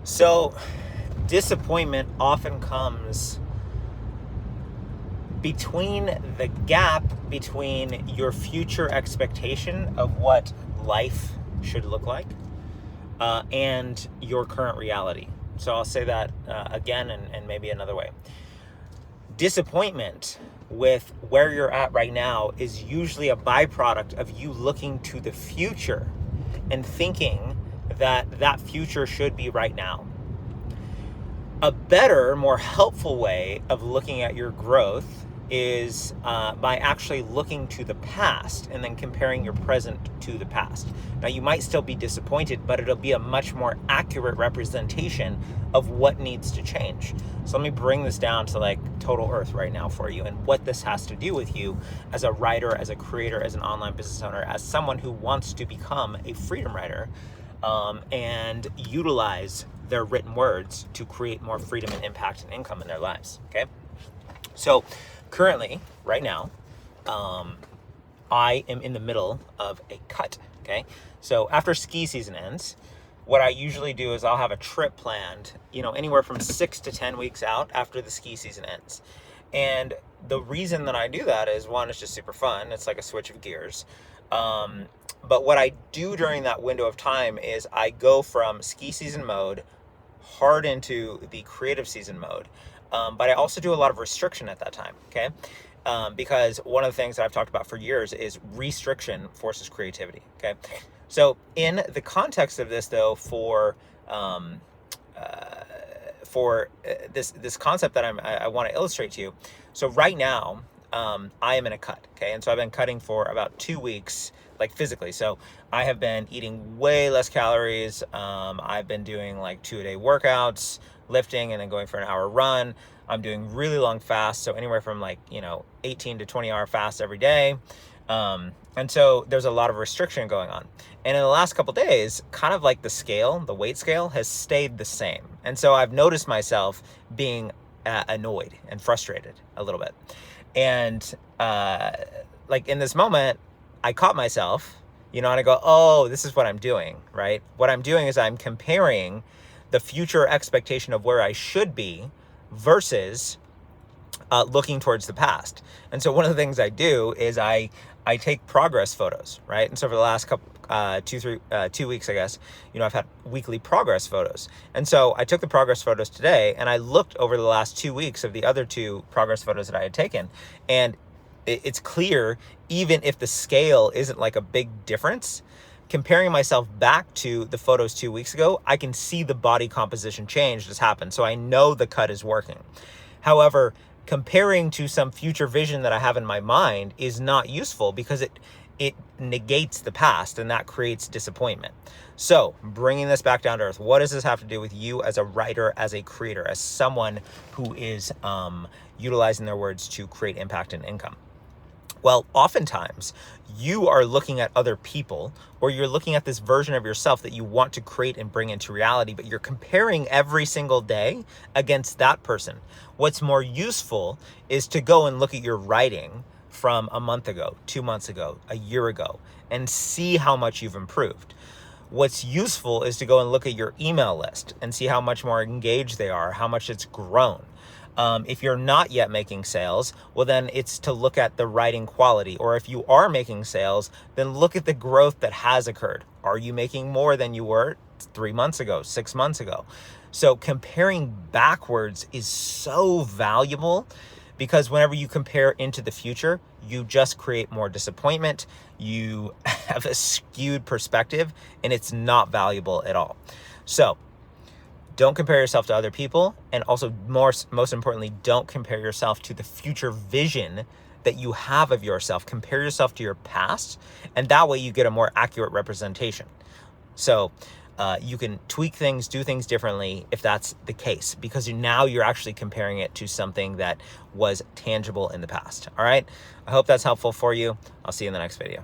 So, disappointment often comes between the gap between your future expectation of what life should look like and your current reality. So, I'll say that again and maybe another way. Disappointment with where you're at right now is usually a byproduct of you looking to the future and thinking that that future should be right now. A better, more helpful way of looking at your growth is by actually looking to the past and then comparing your present to the past. Now, you might still be disappointed, but it'll be a much more accurate representation of what needs to change. So let me bring this down to like total earth right now for you and what this has to do with you as a writer, as a creator, as an online business owner, as someone who wants to become a freedom writer and utilize their written words to create more freedom and impact and income in their lives. Okay. So currently, right now, I am in the middle of a cut. Okay. So after ski season ends, what I usually do is I'll have a trip planned, anywhere from 6 to 10 weeks out after the ski season ends. And the reason that I do that is, one, it's just super fun. It's like a switch of gears. But what I do during that window of time is I go from ski season mode hard into the creative season mode. But I also do a lot of restriction at that time, okay? Because one of the things that I've talked about for years is restriction forces creativity, okay? So in the context of this, though, for this concept that I want to illustrate to you. So right now, I am in a cut, okay? And so I've been cutting for about 2 weeks, like physically. So I have been eating way less calories. I've been doing like 2-a-day workouts, lifting, and then going for an hour run. I'm doing really long fasts, so anywhere from 18 to 20 hour fasts every day. And so there's a lot of restriction going on. And in the last couple days, kind of like the weight scale has stayed the same. And so I've noticed myself being annoyed and frustrated a little bit. And in this moment, I caught myself, and I go, oh, this is what I'm doing, right? What I'm doing is I'm comparing the future expectation of where I should be versus looking towards the past. And so one of the things I do is I take progress photos, right? And so for the last couple 2 weeks, I guess, I've had weekly progress photos. And so I took the progress photos today and I looked over the last 2 weeks of the other 2 progress photos that I had taken. And it's clear, even if the scale isn't like a big difference, comparing myself back to the photos 2 weeks ago, I can see the body composition change that's happened. So I know the cut is working. However, comparing to some future vision that I have in my mind is not useful because it negates the past, and that creates disappointment. So bringing this back down to earth, what does this have to do with you as a writer, as a creator, as someone who is utilizing their words to create impact and income? Well, oftentimes you are looking at other people, or you're looking at this version of yourself that you want to create and bring into reality, but you're comparing every single day against that person. What's more useful is to go and look at your writing from a month ago, 2 months ago, a year ago, and see how much you've improved. What's useful is to go and look at your email list and see how much more engaged they are, how much it's grown. If you're not yet making sales, well, then it's to look at the writing quality. Or if you are making sales, then look at the growth that has occurred. Are you making more than you were 3 months ago, 6 months ago? So comparing backwards is so valuable, because whenever you compare into the future, you just create more disappointment. You have a skewed perspective, and it's not valuable at all. So don't compare yourself to other people, and also most importantly, don't compare yourself to the future vision that you have of yourself. Compare yourself to your past, and that way you get a more accurate representation. So you can tweak things, do things differently if that's the case, because now you're actually comparing it to something that was tangible in the past. All right. I hope that's helpful for you. I'll see you in the next video.